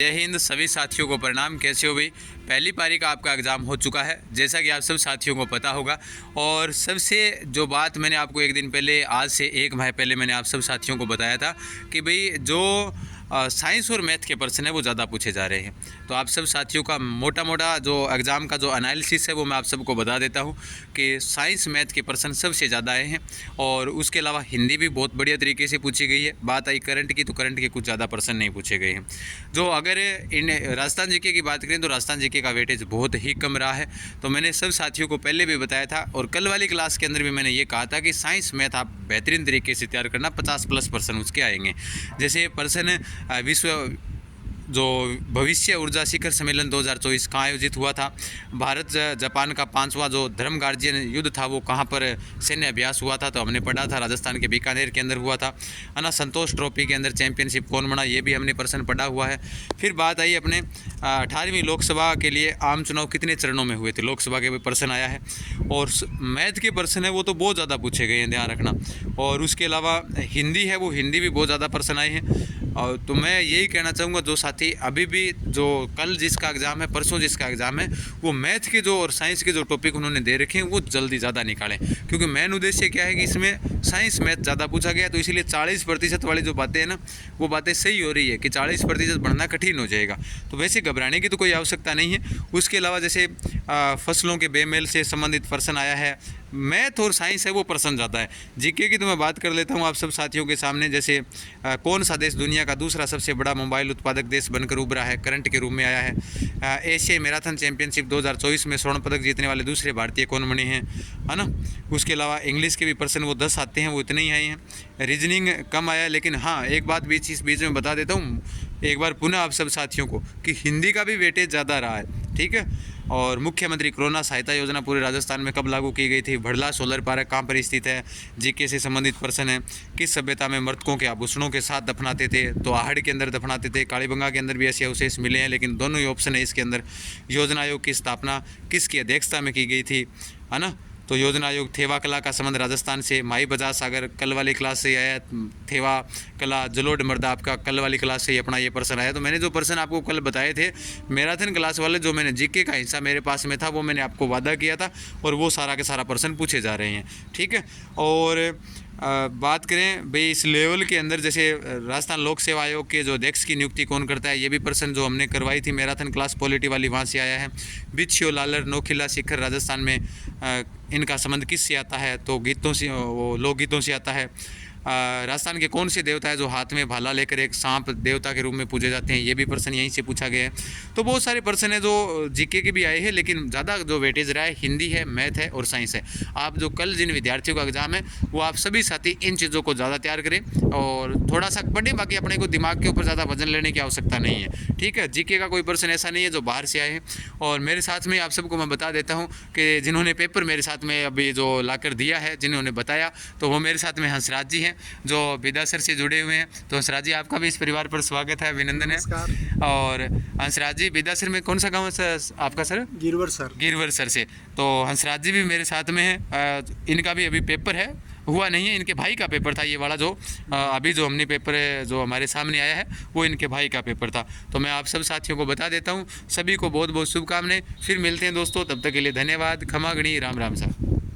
जय हिंद सभी साथियों को प्रणाम। कैसे हो भाई? पहली पारी का आपका एग्ज़ाम हो चुका है जैसा कि आप सब साथियों को पता होगा। और सबसे जो बात मैंने आपको एक दिन पहले, आज से एक माह पहले मैंने आप सब साथियों को बताया था कि भाई जो साइंस और मैथ के प्रश्न है वो ज़्यादा पूछे जा रहे हैं। तो आप सब साथियों का मोटा मोटा जो एग्ज़ाम का जो एनालिसिस है वो मैं आप सबको बता देता हूँ कि साइंस मैथ के प्रश्न सबसे ज़्यादा आए हैं। और उसके अलावा हिंदी भी बहुत बढ़िया तरीके से पूछी गई है। बात आई करंट की, तो करंट के कुछ ज़्यादा प्रश्न नहीं पूछे गए हैं। जो अगर इन राजस्थान जीके की बात करें तो राजस्थान जीके का वेटेज बहुत ही कम रहा है। तो मैंने सब साथियों को पहले भी बताया था और कल वाली क्लास के अंदर भी मैंने ये कहा था कि साइंस मैथ आप बेहतरीन तरीके से तैयार करना, 50+ उसके आएंगे। जैसे प्रश्न विश्व जो भविष्य ऊर्जा शिखर सम्मेलन 2024 कहाँ आयोजित हुआ था, भारत जापान का 5वां जो धर्म गार्जियन युद्ध था वो कहाँ पर सैन्य अभ्यास हुआ था, तो हमने पढ़ा था राजस्थान के बीकानेर के अंदर हुआ था, है ना। संतोष ट्रॉफी के अंदर चैंपियनशिप कौन बना, ये भी हमने प्रश्न पढ़ा हुआ है। फिर बात आई अपने 18वीं लोकसभा के लिए आम चुनाव कितने चरणों में हुए थे, लोकसभा के भी प्रश्न आया है। और मैथ के प्रश्न है वो तो बहुत ज़्यादा पूछे गए हैं, ध्यान रखना। और उसके अलावा हिंदी है, वो हिंदी भी बहुत ज़्यादा प्रश्न आए हैं। और तो मैं यही कहना चाहूँगा जो साथी अभी भी जो कल जिसका एग्ज़ाम है, परसों जिसका एग्ज़ाम है, वो मैथ के जो और साइंस के जो टॉपिक उन्होंने दे रखे हैं वो जल्दी ज़्यादा निकालें। क्योंकि मेन उद्देश्य क्या है कि इसमें साइंस मैथ ज़्यादा पूछा गया, तो इसीलिए 40% वाली जो बातें हैं ना, वो बातें सही हो रही है कि 40% बढ़ना कठिन हो जाएगा। तो वैसे घबराने की तो कोई आवश्यकता नहीं है। उसके अलावा जैसे फसलों के बेमेल से संबंधित प्रश्न आया है, मैथ और साइंस है वो प्रश्न ज़्यादा है। जीके की तो मैं बात कर लेता हूँ आप सब साथियों के सामने। जैसे कौन सा देश दुनिया का दूसरा सबसे बड़ा मोबाइल उत्पादक देश बनकर उभरा है, करंट के रूप में आया है। एशियाई मैराथन चैंपियनशिप 2024 में स्वर्ण पदक जीतने वाले दूसरे भारतीय कौन बने हैं, है ना। उसके अलावा इंग्लिश के भी प्रश्न वो 10 आते हैं, वो इतने ही आए हैं। रीजनिंग कम आया है, लेकिन हाँ एक बात इस बीच में बता देता हूँ एक बार पुनः आप सब साथियों को कि हिंदी का भी वेटेज ज़्यादा रहा है, ठीक है। और मुख्यमंत्री कोरोना सहायता योजना पूरे राजस्थान में कब लागू की गई थी, भड़ला सोलर पार्क कहाँ पर स्थित है, जीके से संबंधित प्रश्न है। किस सभ्यता में मृतकों के आभूषणों के साथ दफनाते थे, तो आहड़ के अंदर दफनाते थे। कालीबंगा के अंदर भी ऐसे अवशेष मिले हैं, लेकिन दोनों ही ऑप्शन है इसके अंदर। योजना आयोग की स्थापना किसकी अध्यक्षता में की गई थी, है ना। तो योजना आयोग थेवा कला का संबंध राजस्थान से, माई बजाज सागर कल वाली क्लास से आया। थेवा कला जलोढ़ मर्दा आपका कल वाली क्लास से ही अपना ये प्रश्न आया। तो मैंने जो प्रश्न आपको कल बताए थे मैराथन क्लास वाले, जो मैंने जीके का हिस्सा मेरे पास में था वो मैंने आपको वादा किया था, और वो सारा के सारा प्रश्न पूछे जा रहे हैं, ठीक है। और बात करें भाई इस लेवल के अंदर, जैसे राजस्थान लोक सेवा आयोग के जो अध्यक्ष की नियुक्ति कौन करता है, ये भी प्रश्न जो हमने करवाई थी मैराथन क्लास पॉलिटी वाली, वहाँ से आया है। बिच्छियो लालर नौखिला शिखर राजस्थान में इनका संबंध किससे आता है, तो गीतों से, वो लोकगीतों से आता है। राजस्थान के कौन से देवता है जो हाथ में भाला लेकर एक सांप देवता के रूप में पूजे जाते हैं, ये भी प्रश्न यहीं से पूछा गया है। तो बहुत सारे प्रश्न हैं जो जीके के भी आए हैं, लेकिन ज़्यादा जो वेटेज रहा है हिंदी है, मैथ है और साइंस है। आप जो कल जिन विद्यार्थियों का एग्जाम है वो आप सभी साथी इन चीज़ों को ज़्यादा तैयार करें और थोड़ा सा पढ़ें। बाकी अपने को दिमाग के ऊपर ज़्यादा वजन लेने की आवश्यकता नहीं है, ठीक है। जीके का कोई प्रश्न ऐसा नहीं है जो बाहर से आए हैं। और मेरे साथ में आप सबको मैं बता देता हूँ कि जिन्होंने पेपर मेरे साथ में अभी जो लाकर दिया है, जिन्होंने बताया, तो वो मेरे साथ में हंसराज जी हैं जो विदासर से जुड़े हुए हैं। तो हंसराज जी आपका भी इस परिवार पर स्वागत है, अभिनंदन है। और हंसराज जी विदासर में कौन सा गांव है आपका sir? Girwar sir. Girwar sir से। तो हंसराज जी भी मेरे साथ में है। इनका भी अभी पेपर है, हुआ नहीं है, इनके भाई का पेपर था ये वाला जो अभी जो हमने पेपर जो हमारे सामने आया है वो इनके भाई का पेपर था। तो मैं आप सब साथियों को बता देता हूँ, सभी को बहुत बहुत शुभकामनाएं। फिर मिलते हैं दोस्तों, तब तक के लिए धन्यवाद। खमा गणी, राम राम सर।